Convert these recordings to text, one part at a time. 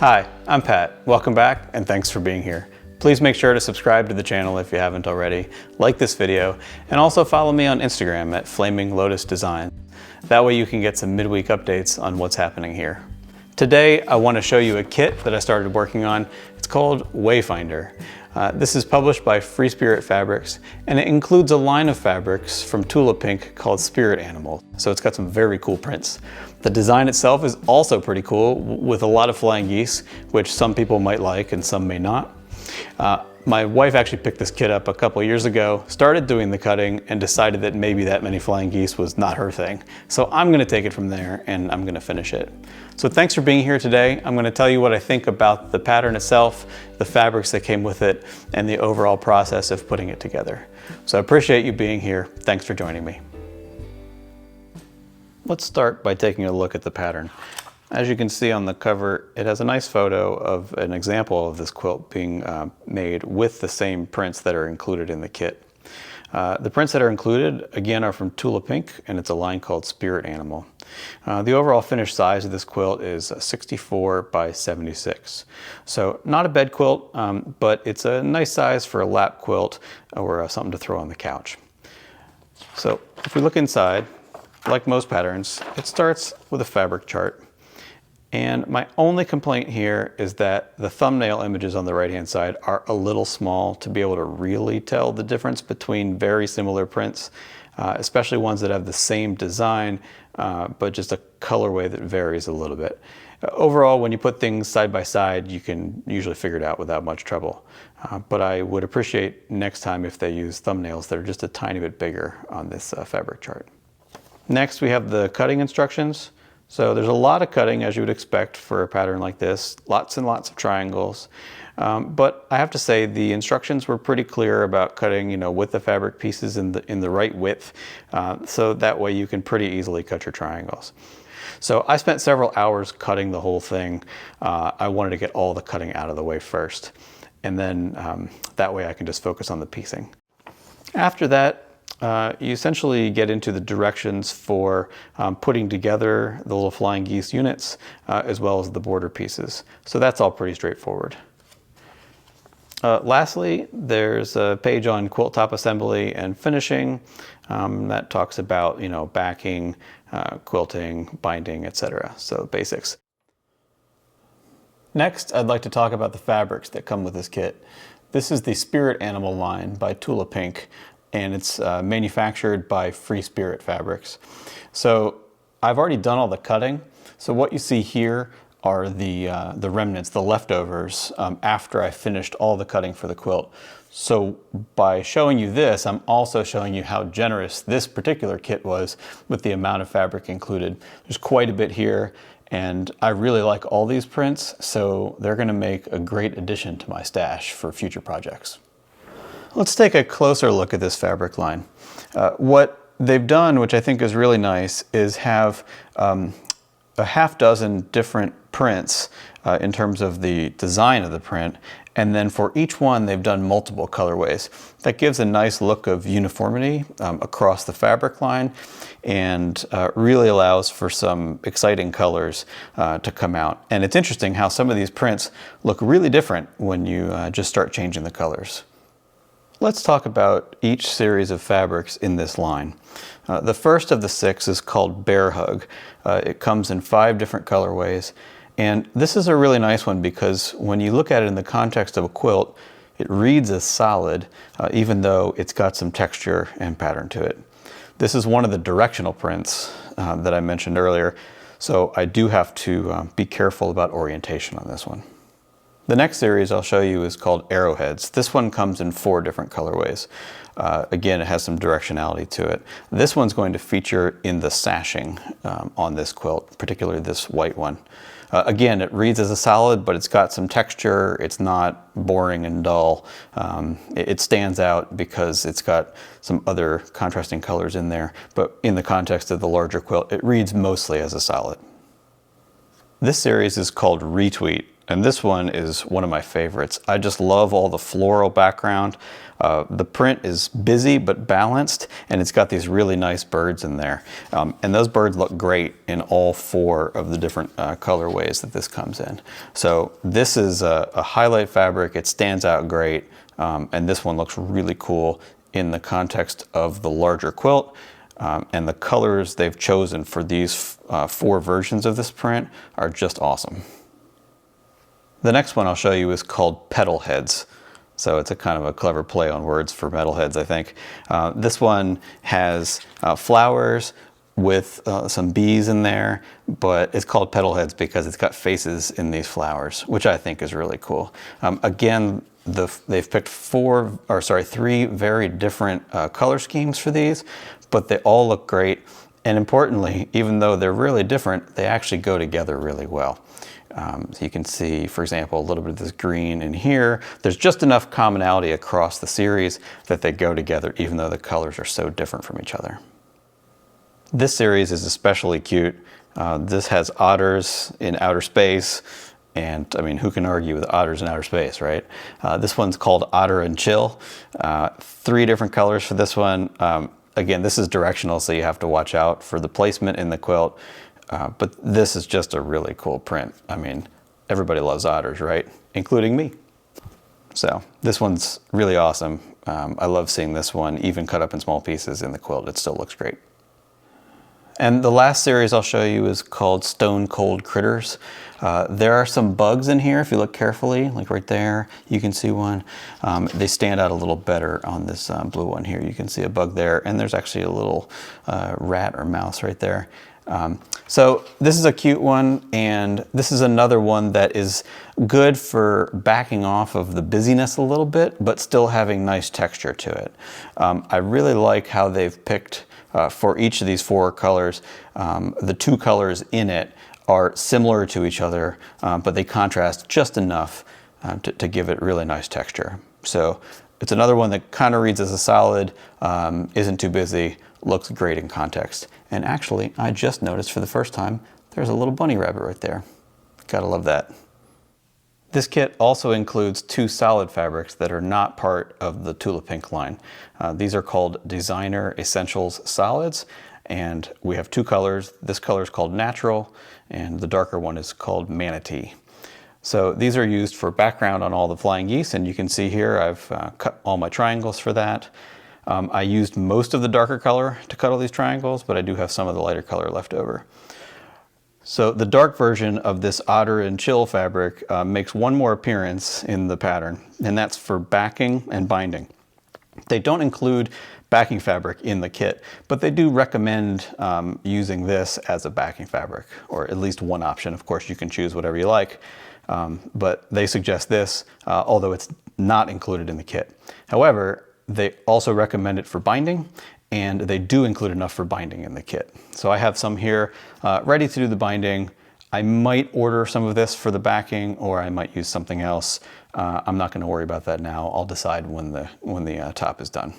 Hi, I'm Pat. Welcome back and thanks for being here. Please make sure to subscribe to the channel if you haven't already, like this video, and also follow me on Instagram at Flaming Lotus Design. That way you can get some midweek updates on what's happening here. Today I want to show you a kit that I started working on. It's called Wayfinder. This is published by Free Spirit Fabrics, and it includes a line of fabrics from Tula Pink called Spirit Animal. So it's got some very cool prints. The design itself is also pretty cool, with a lot of flying geese, which some people might like and some may not. My wife actually picked this kit up a couple years ago, started doing the cutting, and decided that maybe that many flying geese was not her thing. So I'm going to take it from there and I'm going to finish it. So thanks for being here today. I'm going to tell you what I think about the pattern itself, the fabrics that came with it, and the overall process of putting it together. So I appreciate you being here. Thanks for joining me. Let's start by taking a look at the pattern. As you can see on the cover, it has a nice photo of an example of this quilt being made with the same prints that are included in the kit. The prints that are included, again, are from Tula Pink, and it's a line called Spirit Animal. The overall finished size of this quilt is 64 by 76. So not a bed quilt, but it's a nice size for a lap quilt or something to throw on the couch. So if we look inside, like most patterns, it starts with a fabric chart. And my only complaint here is that the thumbnail images on the right-hand side are a little small to be able to really tell the difference between very similar prints, especially ones that have the same design, but just a colorway that varies a little bit. Overall, when you put things side by side, you can usually figure it out without much trouble. But I would appreciate next time if they use thumbnails that are just a tiny bit bigger on this fabric chart. Next, we have the cutting instructions. So there's a lot of cutting, as you would expect for a pattern like this, lots and lots of triangles. But I have to say the instructions were pretty clear about cutting, with the fabric pieces in the right width, so that way you can pretty easily cut your triangles. So I spent several hours cutting the whole thing. I wanted to get all the cutting out of the way first, and then that way I can just focus on the piecing. After that, you essentially get into the directions for putting together the little flying geese units, as well as the border pieces. So that's all pretty straightforward. Lastly, there's a page on quilt top assembly and finishing that talks about, backing, quilting, binding, etc. So basics. Next, I'd like to talk about the fabrics that come with this kit. This is the Spirit Animal line by Tula Pink, and it's manufactured by Free Spirit Fabrics. So I've already done all the cutting. So what you see here are the remnants, the leftovers, after I finished all the cutting for the quilt. So by showing you this, I'm also showing you how generous this particular kit was with the amount of fabric included. There's quite a bit here, and I really like all these prints, so they're gonna make a great addition to my stash for future projects. Let's take a closer look at this fabric line. What they've done, which I think is really nice, is have a half dozen different prints in terms of the design of the print, and then for each one they've done multiple colorways. That gives a nice look of uniformity across the fabric line, and really allows for some exciting colors to come out. And it's interesting how some of these prints look really different when you just start changing the colors. Let's talk about each series of fabrics in this line. The first of the 6 is called Bear Hug. It comes in 5 different colorways, and this is a really nice one because when you look at it in the context of a quilt, it reads as solid, even though it's got some texture and pattern to it. This is one of the directional prints that I mentioned earlier, so I do have to be careful about orientation on this one. The next series I'll show you is called Arrowheads. This one comes in 4 different colorways. Again, it has some directionality to it. This one's going to feature in the sashing on this quilt, particularly this white one. Again, it reads as a solid, but it's got some texture. It's not boring and dull. It stands out because it's got some other contrasting colors in there, but in the context of the larger quilt, it reads mostly as a solid. This series is called Retweet, and this one is one of my favorites. I just love all the floral background. The print is busy but balanced, and it's got these really nice birds in there. And those birds look great in all 4 of the different colorways that this comes in. So this is a highlight fabric. It stands out great, and this one looks really cool in the context of the larger quilt. And the colors they've chosen for these 4 versions of this print are just awesome. The next one I'll show you is called Petal Heads. So it's a kind of a clever play on words for metalheads, I think. This one has flowers with some bees in there, but it's called Petal Heads because it's got faces in these flowers, which I think is really cool. Again, they've picked 3 very different color schemes for these, but they all look great. And importantly, even though they're really different, they actually go together really well. So you can see, for example, a little bit of this green in here. There's just enough commonality across the series that they go together, even though the colors are so different from each other. This series is especially cute. This has otters in outer space. And I mean, who can argue with otters in outer space, right? This one's called Otter and Chill. 3 different colors for this one. Again, this is directional, so you have to watch out for the placement in the quilt. But this is just a really cool print. I mean, everybody loves otters, right? Including me. So this one's really awesome. I love seeing this one, even cut up in small pieces in the quilt. It still looks great. And the last series I'll show you is called Stone Cold Critters. There are some bugs in here if you look carefully, like right there, you can see one. They stand out a little better on this blue one here. You can see a bug there, and there's actually a little rat or mouse right there. So this is a cute one, and this is another one that is good for backing off of the busyness a little bit, but still having nice texture to it. I really like how they've picked for each of these 4 colors. The 2 colors in it are similar to each other, but they contrast just enough to give it really nice texture. So it's another one that kind of reads as a solid, isn't too busy, looks great in context. And actually, I just noticed for the first time, there's a little bunny rabbit right there. Gotta love that. This kit also includes 2 solid fabrics that are not part of the Tula Pink line. These are called Designer Essentials Solids, and we have 2 colors. This color is called Natural, and the darker one is called Manatee. So these are used for background on all the flying geese, and you can see here I've cut all my triangles for that. I used most of the darker color to cut all these triangles, but I do have some of the lighter color left over. So the dark version of this Otter and Chill fabric makes one more appearance in the pattern, and that's for backing and binding. They don't include backing fabric in the kit, but they do recommend using this as a backing fabric, or at least one option. Of course, you can choose whatever you like, but they suggest this, although it's not included in the kit. However, they also recommend it for binding, and they do include enough for binding in the kit. So I have some here ready to do the binding. I might order some of this for the backing, or I might use something else. I'm not going to worry about that now. I'll decide when the top is done.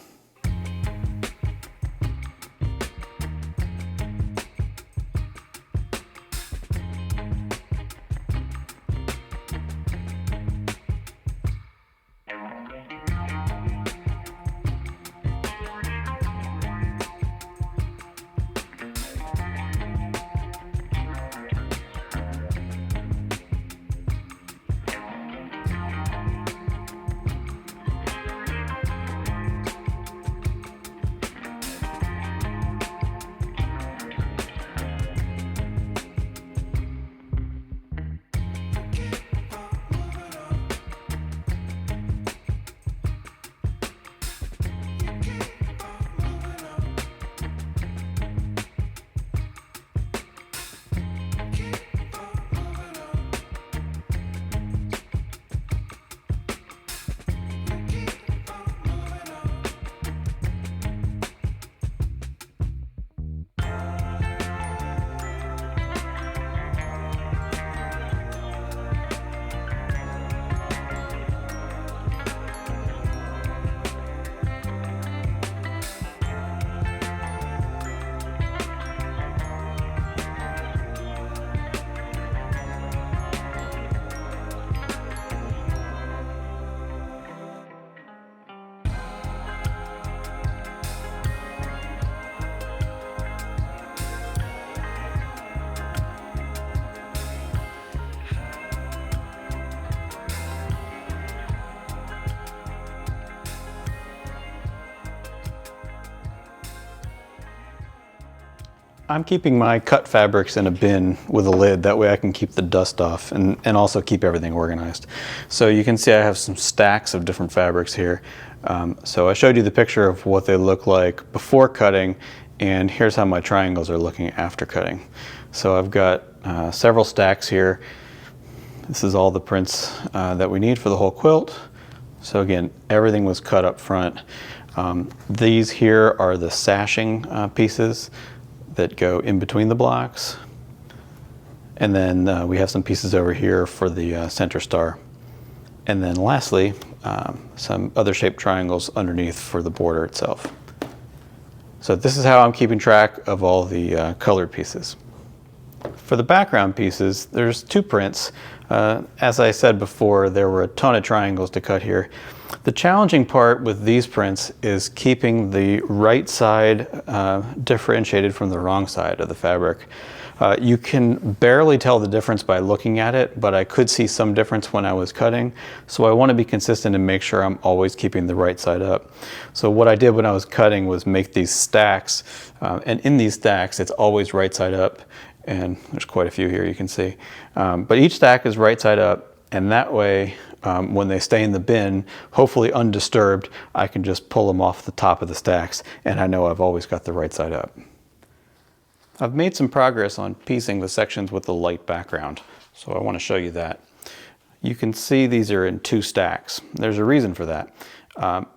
I'm keeping my cut fabrics in a bin with a lid. That way I can keep the dust off and also keep everything organized. So you can see I have some stacks of different fabrics here. So I showed you the picture of what they look like before cutting, and here's how my triangles are looking after cutting. So I've got several stacks here. This is all the prints that we need for the whole quilt. So again, everything was cut up front. These here are the sashing pieces that go in between the blocks. And then we have some pieces over here for the center star. And then lastly, some other shaped triangles underneath for the border itself. So this is how I'm keeping track of all the colored pieces. For the background pieces, there's 2 prints. As I said before, there were a ton of triangles to cut here. The challenging part with these prints is keeping the right side differentiated from the wrong side of the fabric. You can barely tell the difference by looking at it, but I could see some difference when I was cutting. So I want to be consistent and make sure I'm always keeping the right side up. So what I did when I was cutting was make these stacks, and in these stacks it's always right side up, and there's quite a few here you can see. But each stack is right side up, and that way when they stay in the bin, hopefully undisturbed, I can just pull them off the top of the stacks, and I know I've always got the right side up. I've made some progress on piecing the sections with the light background, so I want to show you that. You can see these are in 2 stacks. There's a reason for that.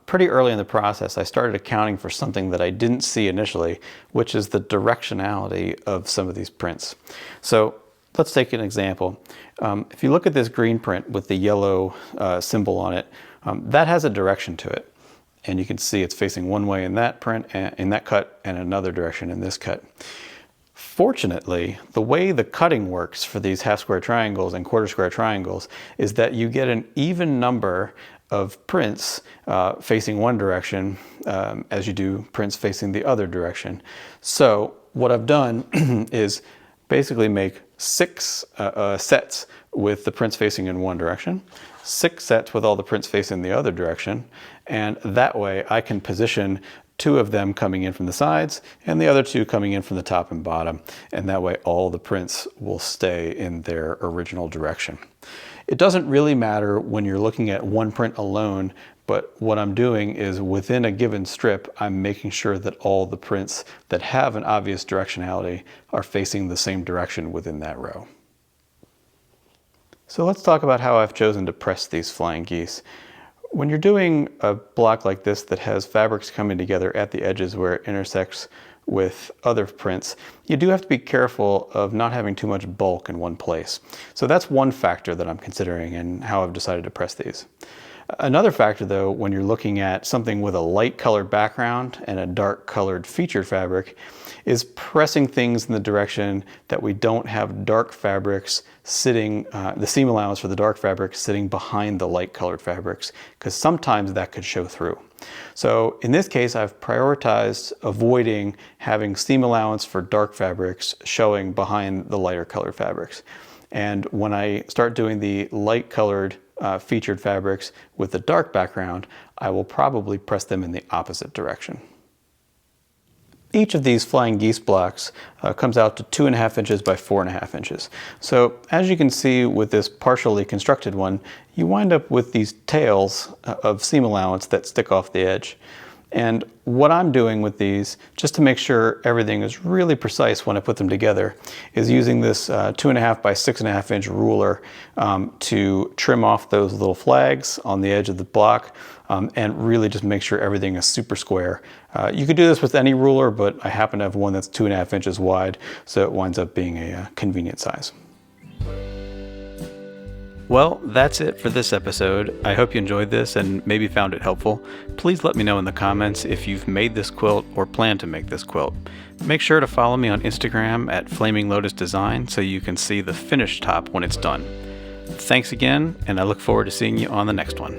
Pretty early in the process, I started accounting for something that I didn't see initially, which is the directionality of some of these prints. So let's take an example. If you look at this green print with the yellow symbol on it, that has a direction to it. And you can see it's facing one way in that print, in that cut, and another direction in this cut. Fortunately, the way the cutting works for these half square triangles and quarter square triangles is that you get an even number of prints facing one direction as you do prints facing the other direction. So what I've done is basically make 6 sets with the prints facing in one direction, 6 sets with all the prints facing the other direction, and that way I can position 2 of them coming in from the sides and the other 2 coming in from the top and bottom, and that way all the prints will stay in their original direction. It doesn't really matter when you're looking at one print alone, but what I'm doing is within a given strip, I'm making sure that all the prints that have an obvious directionality are facing the same direction within that row. So let's talk about how I've chosen to press these flying geese. When you're doing a block like this that has fabrics coming together at the edges where it intersects with other prints, you do have to be careful of not having too much bulk in one place. So that's one factor that I'm considering in how I've decided to press these. Another factor though, when you're looking at something with a light colored background and a dark colored featured fabric, is pressing things in the direction that we don't have dark fabrics sitting, the seam allowance for the dark fabric sitting behind the light colored fabrics, because sometimes that could show through. So in this case, I've prioritized avoiding having seam allowance for dark fabrics showing behind the lighter colored fabrics. And when I start doing the light colored featured fabrics with the dark background, I will probably press them in the opposite direction. Each of these flying geese blocks comes out to 2.5 inches by 4.5 inches. So as you can see with this partially constructed one, you wind up with these tails of seam allowance that stick off the edge. And what I'm doing with these, just to make sure everything is really precise when I put them together, is using this 2.5 by 6.5 inch ruler to trim off those little flags on the edge of the block and really just make sure everything is super square. You could do this with any ruler, but I happen to have one that's 2.5 inches wide, so it winds up being a convenient size. Well, that's it for this episode. I hope you enjoyed this and maybe found it helpful. Please let me know in the comments if you've made this quilt or plan to make this quilt. Make sure to follow me on Instagram at Flaming Lotus Design so you can see the finished top when it's done. Thanks again, and I look forward to seeing you on the next one.